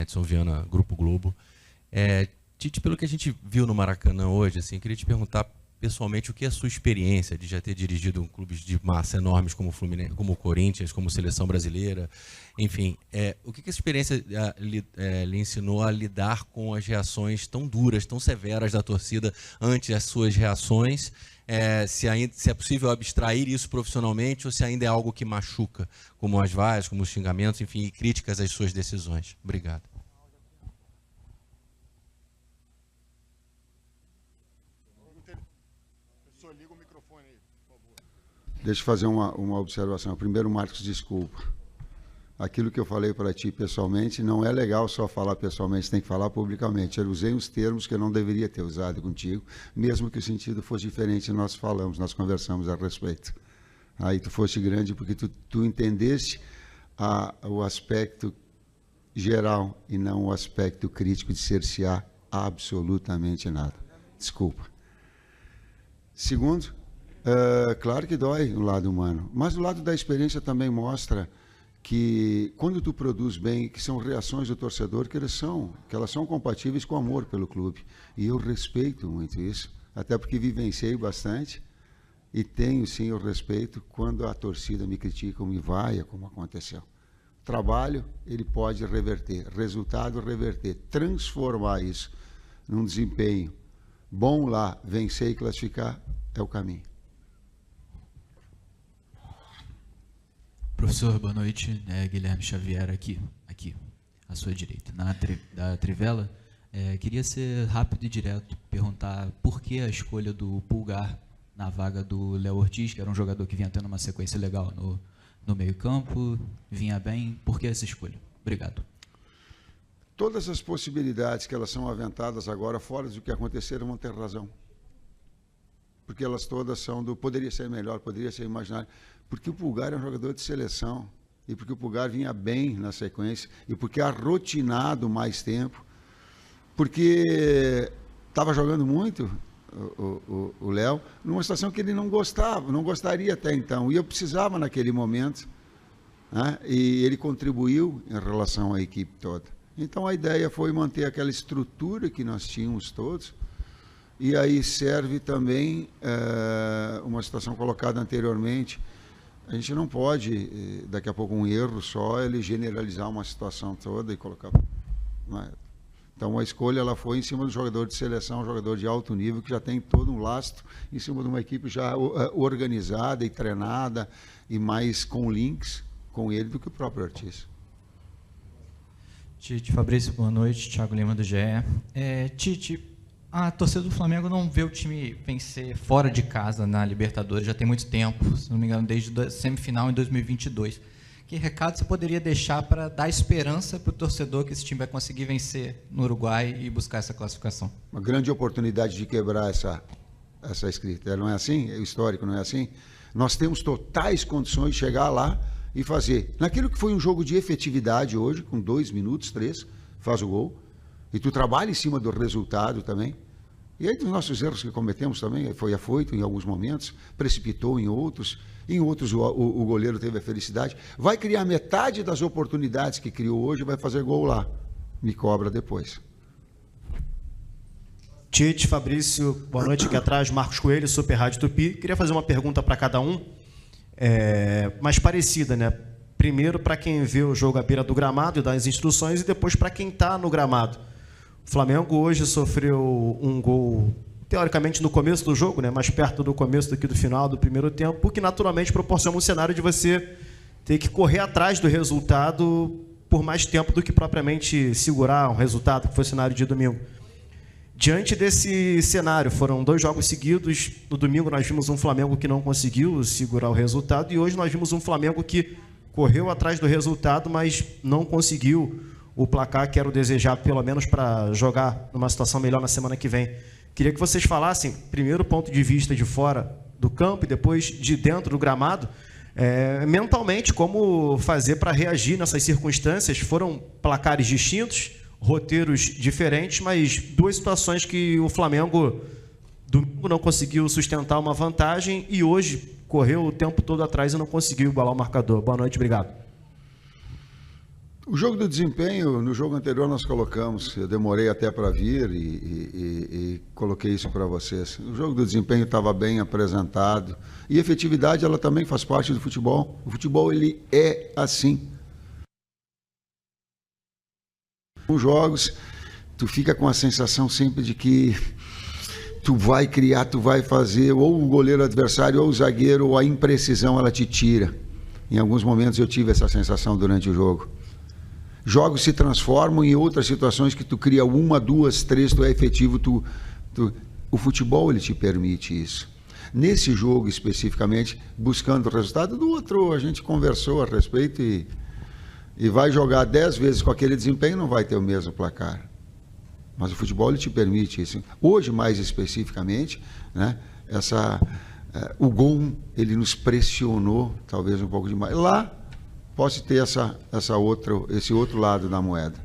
Edson Viana, Grupo Globo. Tite, pelo que a gente viu no Maracanã hoje, assim, queria te perguntar pessoalmente o que é a sua experiência de já ter dirigido clubes de massa enormes como o Fluminense, como o Corinthians, como Seleção Brasileira, enfim, o que essa experiência lhe ensinou a lidar com as reações tão duras, tão severas da torcida ante as suas reações, se é possível abstrair isso profissionalmente ou se ainda é algo que machuca, como as vaias, como os xingamentos, enfim, e críticas às suas decisões. Obrigado. Deixa eu fazer uma observação. Primeiro, Marcos, desculpa. Aquilo que eu falei para ti pessoalmente, não é legal só falar pessoalmente, tem que falar publicamente. Eu usei os termos que eu não deveria ter usado contigo, mesmo que o sentido fosse diferente, nós falamos, nós conversamos a respeito. Aí tu foste grande porque tu entendeste o aspecto geral e não o aspecto crítico de cercear absolutamente nada. Desculpa. Segundo, claro que dói o lado humano, mas o lado da experiência também mostra que quando tu produz bem, que são reações do torcedor que elas são compatíveis com o amor pelo clube. E eu respeito muito isso, até porque vivenciei bastante e tenho sim o respeito quando a torcida me critica ou me vaia, como aconteceu. Trabalho, ele pode reverter, resultado, reverter, transformar isso num desempenho bom lá, vencer e classificar é o caminho. Professor, boa noite. Guilherme Xavier aqui, à sua direita, da Trivela. Queria ser rápido e direto, perguntar por que a escolha do Pulgar na vaga do Léo Ortiz, que era um jogador que vinha tendo uma sequência legal no meio-campo, vinha bem. Por que essa escolha? Obrigado. Todas as possibilidades que elas são aventadas agora, fora do que aconteceram, vão ter razão. Porque elas todas são poderia ser melhor, poderia ser imaginário. Porque o Pulgar é um jogador de seleção, e porque o Pulgar vinha bem na sequência, e porque é rotinado mais tempo, porque estava jogando muito o Léo, numa situação que ele não gostaria até então, e eu precisava naquele momento, né? E ele contribuiu em relação à equipe toda. Então a ideia foi manter aquela estrutura que nós tínhamos todos, e aí serve também uma situação colocada anteriormente. A gente não pode, daqui a pouco, um erro só, ele generalizar uma situação toda e colocar... Né? Então, a escolha ela foi em cima do jogador de seleção, um jogador de alto nível, que já tem todo um lastro, em cima de uma equipe já organizada e treinada, e mais com links com ele do que o próprio Ortiz. Tite, Fabrício, boa noite. Thiago Lima, do GE. Tite, a torcida do Flamengo não vê o time vencer fora de casa na Libertadores já tem muito tempo, se não me engano, desde a semifinal em 2022. Que recado você poderia deixar para dar esperança para o torcedor que esse time vai conseguir vencer no Uruguai e buscar essa classificação? Uma grande oportunidade de quebrar essa escrita. Não é assim? O histórico não é assim? Nós temos totais condições de chegar lá e fazer. Naquilo que foi um jogo de efetividade hoje, com 2 minutos, 3, faz o gol. E tu trabalha em cima do resultado também. E aí dos nossos erros que cometemos também, foi afoito em alguns momentos, precipitou em outros o goleiro teve a felicidade. Vai criar metade das oportunidades que criou hoje, vai fazer gol lá. Me cobra depois. Tite, Fabrício, boa noite aqui atrás, Marcos Coelho, Super Rádio Tupi. Queria fazer uma pergunta para cada um, mais parecida, né? Primeiro para quem vê o jogo à beira do gramado e dá as instruções, e depois para quem está no gramado. O Flamengo hoje sofreu um gol, teoricamente, no começo do jogo, né, mais perto do começo do que do final do primeiro tempo, o que naturalmente proporciona um cenário de você ter que correr atrás do resultado por mais tempo do que propriamente segurar um resultado, que foi o cenário de domingo. Diante desse cenário, foram 2 jogos seguidos. No domingo nós vimos um Flamengo que não conseguiu segurar o resultado, e hoje nós vimos um Flamengo que correu atrás do resultado, mas não conseguiu o placar que era o desejado, pelo menos para jogar numa situação melhor na semana que vem. Queria que vocês falassem, primeiro, ponto de vista de fora do campo e depois de dentro do gramado, mentalmente, como fazer para reagir nessas circunstâncias. Foram placares distintos, roteiros diferentes, mas 2 situações que o Flamengo domingo não conseguiu sustentar uma vantagem e hoje correu o tempo todo atrás e não conseguiu igualar o marcador. Boa noite, obrigado. O jogo do desempenho, no jogo anterior nós colocamos, eu demorei até para vir e coloquei isso para vocês. O jogo do desempenho estava bem apresentado e efetividade ela também faz parte do futebol. O futebol ele é assim. Nos jogos, tu fica com a sensação sempre de que tu vai criar, tu vai fazer, ou o goleiro adversário, ou o zagueiro, ou a imprecisão ela te tira. Em alguns momentos eu tive essa sensação durante o jogo. Jogos se transformam em outras situações que tu cria 1, 2, 3, tu é efetivo, o futebol ele te permite isso. Nesse jogo especificamente, buscando o resultado do outro, a gente conversou a respeito e vai jogar 10 vezes com aquele desempenho, não vai ter o mesmo placar. Mas o futebol ele te permite isso. Hoje, mais especificamente, né, o gol ele nos pressionou talvez um pouco demais. Lá posso ter esse outro lado da moeda.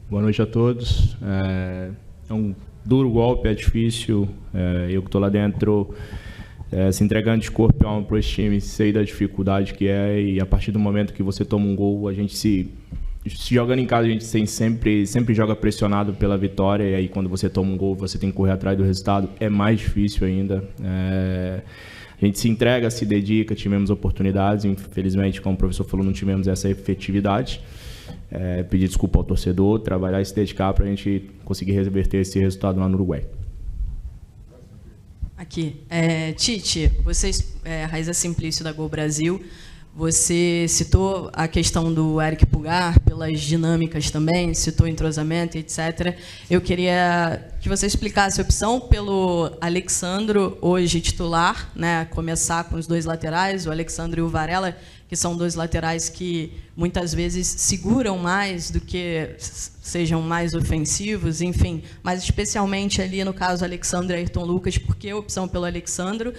Boa noite a todos. É um duro golpe, é difícil. Eu que estou lá dentro, se entregando de corpo e alma para esse time, sei da dificuldade que é, e a partir do momento que você toma um gol, a gente se jogando em casa, a gente sempre joga pressionado pela vitória, e aí quando você toma um gol, você tem que correr atrás do resultado, é mais difícil ainda. A gente se entrega, se dedica, tivemos oportunidades, infelizmente, como o professor falou, não tivemos essa efetividade. Pedir desculpa ao torcedor, trabalhar e se dedicar para a gente conseguir reverter esse resultado lá no Uruguai. Aqui. Tite, vocês, Raiza Simplício da Gol Brasil, você citou a questão do Eric Pulgar, pelas dinâmicas também, citou entrosamento, etc. Eu queria que você explicasse a opção pelo Alexandro, hoje titular, né, começar com os dois laterais, o Alexandro e o Varela, que são dois laterais que muitas vezes seguram mais do que sejam mais ofensivos, enfim, mas especialmente ali no caso Alexandro e Ayrton Lucas, por que a opção pelo Alexandro?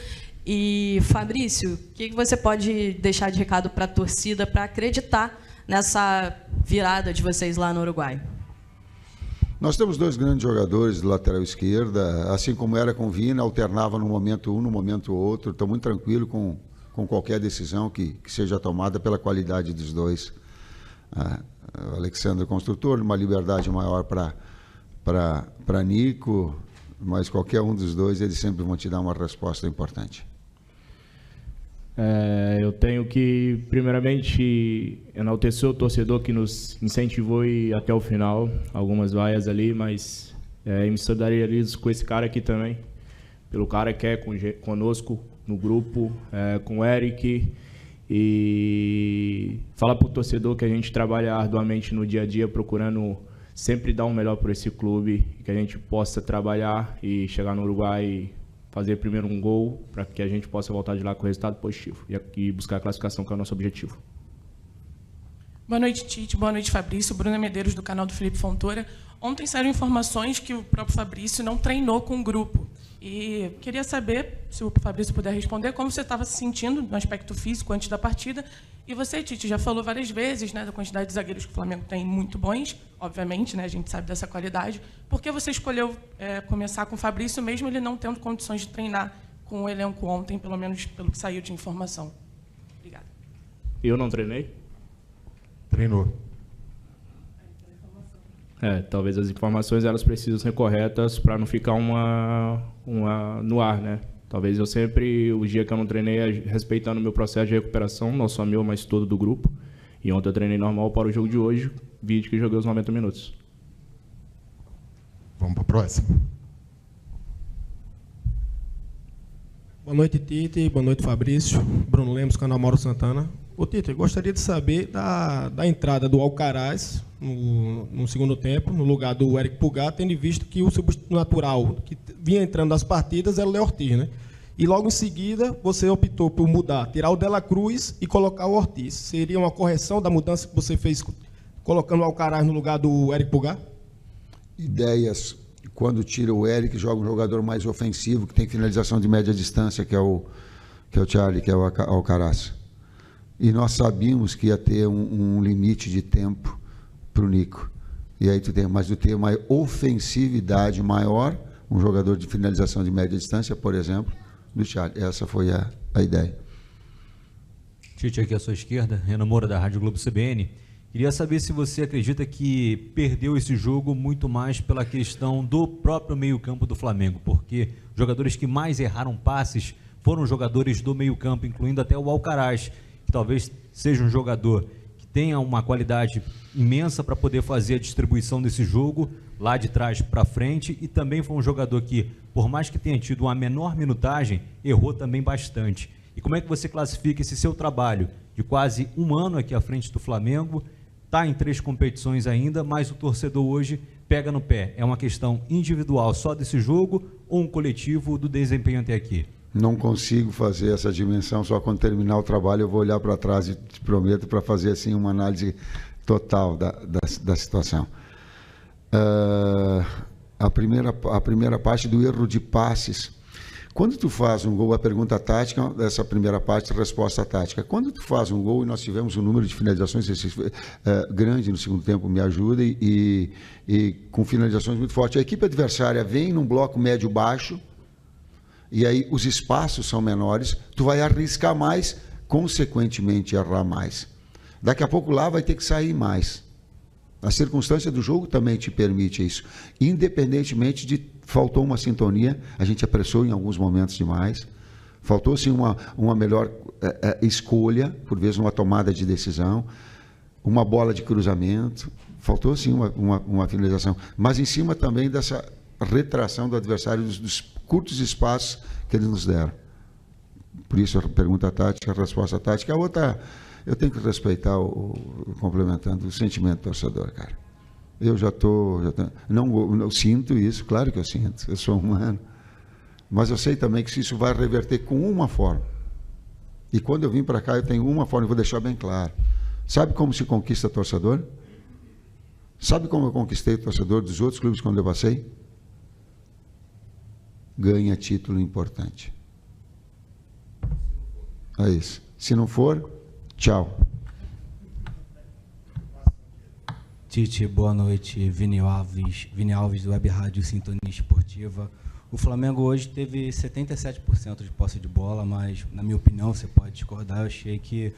E, Fabrício, o que você pode deixar de recado para a torcida para acreditar nessa virada de vocês lá no Uruguai? Nós temos dois grandes jogadores de lateral esquerda, assim como era com o Vina, alternava no momento um, no momento outro. Estou muito tranquilo com qualquer decisão que seja tomada pela qualidade dos dois. O Alexandre Construtor, uma liberdade maior para Nico, mas qualquer um dos dois, eles sempre vão te dar uma resposta importante. Eu tenho que, primeiramente, enaltecer o torcedor que nos incentivou a ir até o final, algumas vaias ali, mas me solidarizo com esse cara aqui também, pelo cara que é conosco no grupo, com o Eric, e falar para o torcedor que a gente trabalha arduamente no dia a dia, procurando sempre dar o melhor para esse clube, que a gente possa trabalhar e chegar no Uruguai e fazer primeiro um gol, para que a gente possa voltar de lá com resultado positivo e buscar a classificação, que é o nosso objetivo. Boa noite, Tite. Boa noite, Fabrício. Bruna Medeiros, do canal do Felipe Fontoura. Ontem saíram informações que o próprio Fabrício não treinou com o grupo. E queria saber, se o Fabrício puder responder, como você estava se sentindo no aspecto físico antes da partida. E você, Tite, já falou várias vezes, né, da quantidade de zagueiros que o Flamengo tem muito bons, obviamente, né, a gente sabe dessa qualidade. Por que você escolheu começar com o Fabrício, mesmo ele não tendo condições de treinar com o elenco ontem, pelo menos pelo que saiu de informação? Obrigada. Eu não treinei? Treinou. Talvez as informações elas precisam ser corretas para não ficar uma no ar, né? Talvez eu sempre, o dia que eu não treinei, respeitando o meu processo de recuperação, não só meu, mas todo do grupo. E ontem eu treinei normal para o jogo de hoje, vídeo que joguei os 90 minutos. Vamos para a próxima. Boa noite, Tite. Boa noite, Fabrício. Bruno Lemos, canal Mauro Santana. Ô, Tite, eu gostaria de saber da entrada do Alcaraz no segundo tempo, no lugar do Eric Pulgar, tendo visto que o substituto natural que vinha entrando nas partidas era o Léo Ortiz, né? E logo em seguida você optou por mudar, tirar o Dela Cruz e colocar o Ortiz. Seria uma correção da mudança que você fez colocando o Alcaraz no lugar do Eric Pulgar? Ideias, quando tira o Eric, joga um jogador mais ofensivo, que tem finalização de média distância, que é o Charlie, que é o Alcaraz. E nós sabíamos que ia ter um limite de tempo para o Nico. E aí tu tem uma ofensividade maior, um jogador de finalização de média distância, por exemplo, do Charlie. Essa foi a ideia. Tite, aqui à sua esquerda, Renan Moura, da Rádio Globo CBN. Queria saber se você acredita que perdeu esse jogo muito mais pela questão do próprio meio-campo do Flamengo, porque os jogadores que mais erraram passes foram jogadores do meio-campo, incluindo até o Alcaraz, que talvez seja um jogador que tenha uma qualidade imensa para poder fazer a distribuição desse jogo, lá de trás para frente, e também foi um jogador que, por mais que tenha tido uma menor minutagem, errou também bastante. E como é que você classifica esse seu trabalho de quase um ano aqui à frente do Flamengo? Está em 3 competições ainda, mas o torcedor hoje pega no pé. É uma questão individual só desse jogo ou um coletivo do desempenho até aqui? Não consigo fazer essa dimensão, só quando terminar o trabalho eu vou olhar para trás e te prometo para fazer assim uma análise total da situação. A primeira parte do erro de passes. Quando tu faz um gol, a pergunta tática, dessa primeira parte, resposta tática. Quando tu faz um gol, e nós tivemos um número de finalizações grande no segundo tempo, me ajuda, e com finalizações muito fortes. A equipe adversária vem num bloco médio-baixo, e aí os espaços são menores, tu vai arriscar mais, consequentemente errar mais. Daqui a pouco lá vai ter que sair mais. A circunstância do jogo também te permite isso. Independentemente de faltou uma sintonia, a gente apressou em alguns momentos demais, faltou sim uma melhor escolha, por vezes uma tomada de decisão, uma bola de cruzamento, faltou sim uma finalização, mas em cima também dessa retração do adversário dos curtos espaços que eles nos deram. Por isso a pergunta tática, a resposta tática. A outra, eu tenho que respeitar, complementando, o sentimento do torcedor, cara. Eu não sinto isso, claro que eu sinto, eu sou humano, mas eu sei também que isso vai reverter com uma forma. E quando eu vim para cá, eu tenho uma forma, e vou deixar bem claro. Sabe como se conquista torcedor? Sabe como eu conquistei o torcedor dos outros clubes quando eu passei? Ganha título importante. É isso. Se não for, tchau. Tite, boa noite. Vini Alves do Web Rádio Sintonia Esportiva. O Flamengo hoje teve 77% de posse de bola, mas, na minha opinião, você pode discordar, eu achei que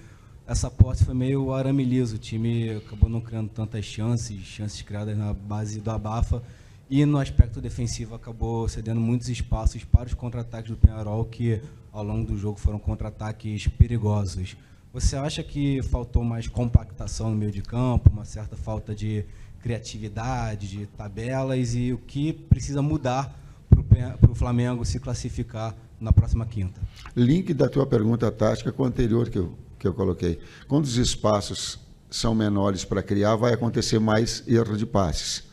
essa posse foi meio arame liso. O time acabou não criando tantas chances criadas na base do abafa, e no aspecto defensivo acabou cedendo muitos espaços para os contra-ataques do Peñarol, que ao longo do jogo foram contra-ataques perigosos. Você acha que faltou mais compactação no meio de campo, uma certa falta de criatividade, de tabelas, e o que precisa mudar para o Flamengo se classificar na próxima quinta? Link da tua pergunta tática com a anterior que eu coloquei. Quando os espaços são menores para criar, vai acontecer mais erro de passes.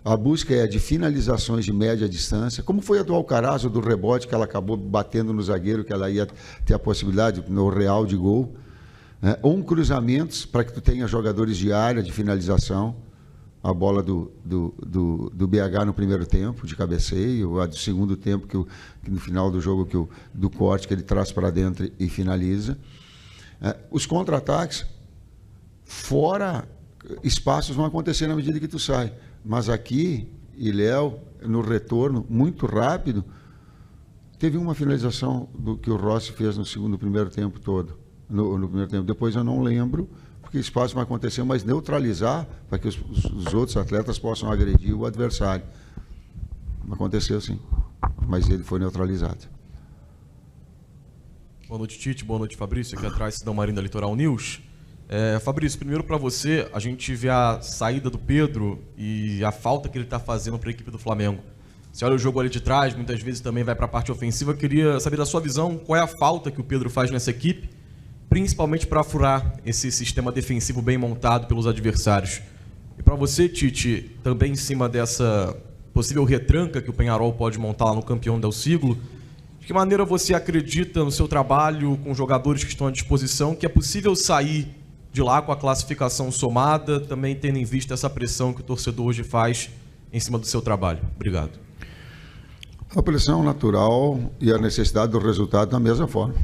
A busca é de finalizações de média distância, como foi a do Alcaraz, ou do rebote, que ela acabou batendo no zagueiro, que ela ia ter a possibilidade, no real, de gol. Ou cruzamentos, para que tu tenha jogadores de área, de finalização. A bola do BH no primeiro tempo, de cabeceio, a do segundo tempo, que no final do jogo, do corte, que ele traz para dentro e finaliza. Os contra-ataques, fora espaços, vão acontecer na medida que tu sai. Mas aqui, e Léo, no retorno, muito rápido, teve uma finalização do que o Rossi fez no primeiro tempo todo. No primeiro tempo. Depois eu não lembro, porque espaço vai acontecer, mas neutralizar para que os outros atletas possam agredir o adversário. Aconteceu sim, mas ele foi neutralizado. Boa noite, Tite. Boa noite, Fabrício. Aqui atrás, Cidão Marinho da Litoral News. Fabrício, primeiro para você, a gente vê a saída do Pedro e a falta que ele está fazendo para a equipe do Flamengo. Você olha o jogo ali de trás, muitas vezes também vai para a parte ofensiva. Queria saber da sua visão, qual é a falta que o Pedro faz nessa equipe, principalmente para furar esse sistema defensivo bem montado pelos adversários. E para você, Tite, também em cima dessa possível retranca que o Peñarol pode montar lá no Campeão del Siglo, de que maneira você acredita no seu trabalho com jogadores que estão à disposição, que é possível sair de lá com a classificação somada, também tendo em vista essa pressão que o torcedor hoje faz em cima do seu trabalho? Obrigado. A pressão natural e a necessidade do resultado da mesma forma.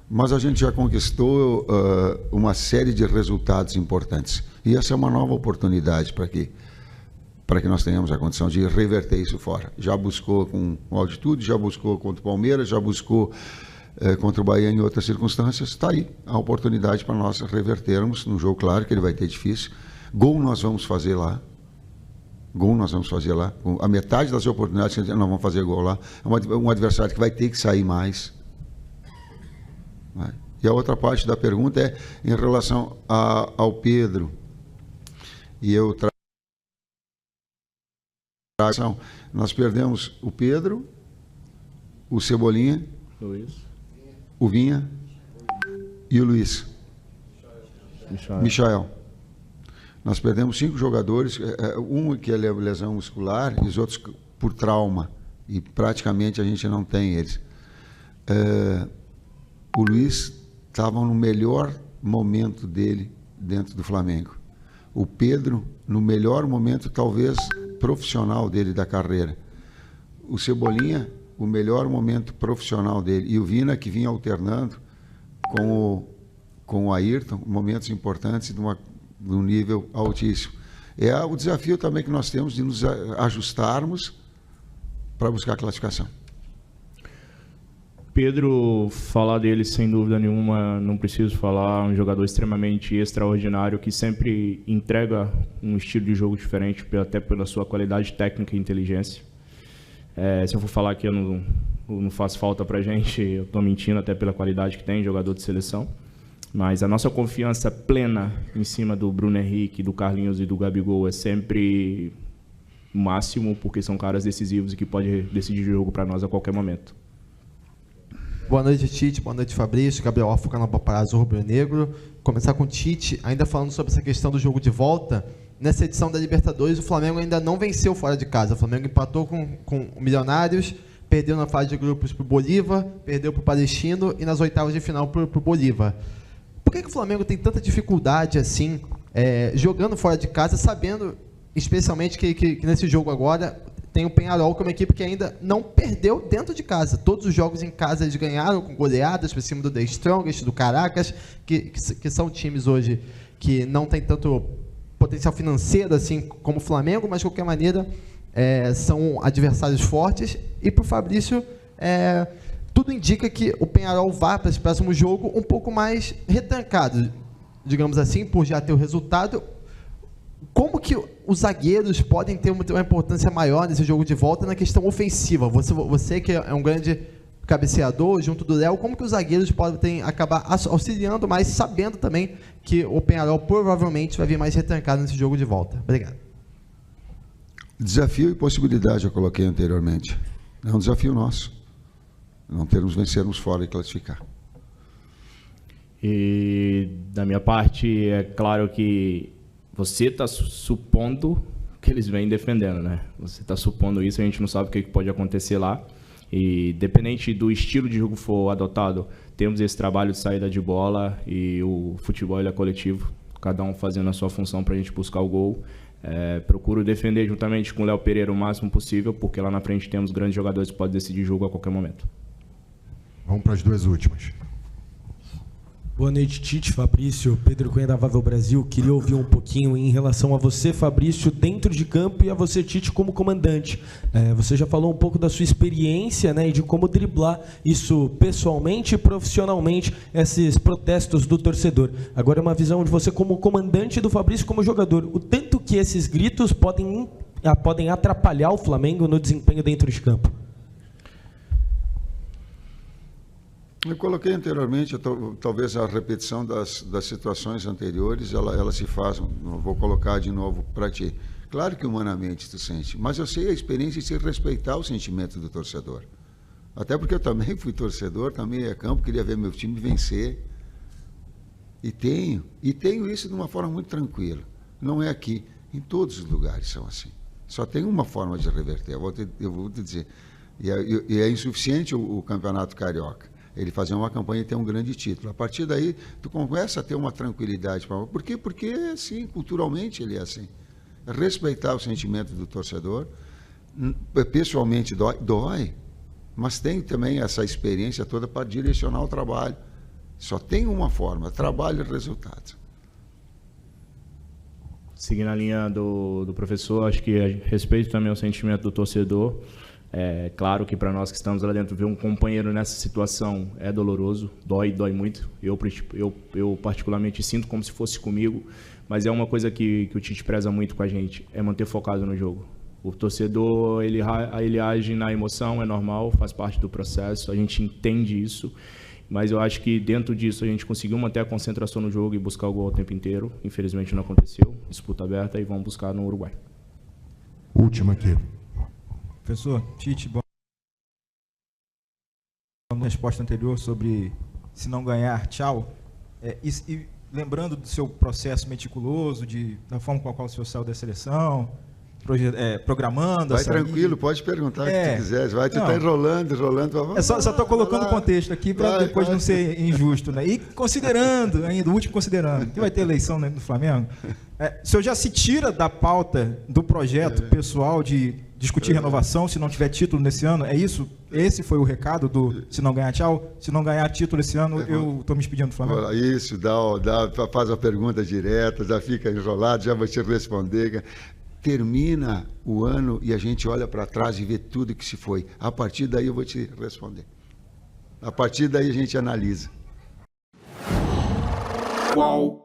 Mas a gente já conquistou uma série de resultados importantes. E essa é uma nova oportunidade para que nós tenhamos a condição de reverter isso fora. Já buscou com o Altitude, já buscou contra o Palmeiras, já buscou contra o Bahia em outras circunstâncias, está aí a oportunidade para nós revertermos num jogo, claro que ele vai ter difícil. Gol nós vamos fazer lá. Gol nós vamos fazer lá. A metade das oportunidades que nós vamos fazer gol lá. É um adversário que vai ter que sair mais. E a outra parte da pergunta é em relação ao Pedro. E eu nós perdemos o Pedro, o Cebolinha, Luiz, o Vinha e o Luiz. Michael. Nós perdemos 5 jogadores, um que é lesão muscular e os outros por trauma. E praticamente a gente não tem eles. O Luiz estava no melhor momento dele dentro do Flamengo. O Pedro, no melhor momento, talvez, profissional dele da carreira. O Cebolinha, o melhor momento profissional dele. E o Vina, que vinha alternando com o Ayrton, momentos importantes de um nível altíssimo. É o desafio também que nós temos de nos ajustarmos para buscar a classificação. Pedro, falar dele sem dúvida nenhuma, não preciso falar, um jogador extremamente extraordinário que sempre entrega um estilo de jogo diferente, até pela sua qualidade técnica e inteligência. Se eu for falar que eu não faço falta pra gente, eu estou mentindo até pela qualidade que tem, jogador de seleção. Mas a nossa confiança plena em cima do Bruno Henrique, do Carlinhos e do Gabigol é sempre o máximo, porque são caras decisivos e que podem decidir o jogo para nós a qualquer momento. Boa noite, Tite. Boa noite, Fabrício. Gabriel Alfa, canal Paparazzo Rubro Negro. Começar com o Tite, ainda falando sobre essa questão do jogo de volta. Nessa edição da Libertadores, o Flamengo ainda não venceu fora de casa. O Flamengo empatou com o Milionários, perdeu na fase de grupos para o Bolívar, perdeu para o Palestino e nas oitavas de final para o Bolívar. Por que o Flamengo tem tanta dificuldade assim, jogando fora de casa, sabendo especialmente que nesse jogo agora tem o Peñarol, que é uma equipe que ainda não perdeu dentro de casa. Todos os jogos em casa eles ganharam com goleadas por cima do The Strongest, do Caracas, que são times hoje que não tem tanto potencial financeiro assim como o Flamengo, mas de qualquer maneira são adversários fortes. E para o Fabrício, tudo indica que o Peñarol vá para esse próximo jogo um pouco mais retrancado, digamos assim, por já ter o resultado. Como que os zagueiros podem ter uma importância maior nesse jogo de volta na questão ofensiva? Você que é um grande cabeceador junto do Léo, como que os zagueiros podem acabar auxiliando mais, sabendo também que o Peñarol provavelmente vai vir mais retrancado nesse jogo de volta? Obrigado. Desafio e possibilidade eu coloquei anteriormente. É um desafio nosso. Não vencermos fora e classificar. E da minha parte, é claro que você está supondo que eles vêm defendendo, né? Você está supondo isso, a gente não sabe o que pode acontecer lá. E dependente do estilo de jogo for adotado, temos esse trabalho de saída de bola e o futebol ele é coletivo, cada um fazendo a sua função para a gente buscar o gol. Procuro defender juntamente com o Léo Pereira o máximo possível, porque lá na frente temos grandes jogadores que podem decidir o jogo a qualquer momento. Vamos para as 2 últimas. Boa noite, Tite, Fabrício, Pedro Cunha da Vável Brasil. Queria ouvir um pouquinho em relação a você, Fabrício, dentro de campo e a você, Tite, como comandante. Você já falou um pouco da sua experiência, né, e de como driblar isso pessoalmente e profissionalmente, esses protestos do torcedor. Agora, uma visão de você como comandante do Fabrício como jogador. O tanto que esses gritos podem atrapalhar o Flamengo no desempenho dentro de campo. Eu coloquei anteriormente, talvez a repetição das situações anteriores, ela se faz, vou colocar de novo para ti. Claro que humanamente tu sente, mas eu sei a experiência de se respeitar o sentimento do torcedor. Até porque eu também fui torcedor, também ia a campo, queria ver meu time vencer. E tenho isso de uma forma muito tranquila. Não é aqui, em todos os lugares são assim. Só tem uma forma de reverter, eu vou te dizer. E é insuficiente o Campeonato Carioca. Ele fazer uma campanha e ter um grande título. A partir daí, tu começa a ter uma tranquilidade. Por quê? Porque, assim, culturalmente ele é assim. Respeitar o sentimento do torcedor. Pessoalmente dói, mas tem também essa experiência toda para direcionar o trabalho. Só tem uma forma, trabalho e resultado. Seguindo a linha do professor, acho que respeito também o sentimento do torcedor. É claro que para nós que estamos lá dentro, ver um companheiro nessa situação é doloroso, dói muito. Eu particularmente sinto como se fosse comigo, mas é uma coisa que o Tite preza muito com a gente, é manter focado no jogo. O torcedor, ele age na emoção, é normal, faz parte do processo, a gente entende isso, mas eu acho que dentro disso a gente conseguiu manter a concentração no jogo e buscar o gol o tempo inteiro. Infelizmente não aconteceu, disputa aberta e vamos buscar no Uruguai. Última aqui. Professor, Tite, na resposta anterior sobre se não ganhar, tchau. E lembrando do seu processo meticuloso, da forma com a qual o senhor saiu da seleção, programando... Vai tranquilo, pode perguntar o que tu quiser. Tu está enrolando. Só estou colocando o contexto aqui para depois não ser injusto. Né? E considerando, ainda, o último considerando, que vai ter eleição no Flamengo, o senhor já se tira da pauta do projeto pessoal de discutir renovação se não tiver título nesse ano? É isso? Esse foi o recado do se não ganhar, tchau? Se não ganhar título esse ano, eu estou me despedindo do Flamengo? Isso, faz a pergunta direta, já fica enrolado, já vou te responder. Termina o ano e a gente olha para trás e vê tudo que se foi. A partir daí eu vou te responder. A partir daí a gente analisa. Qual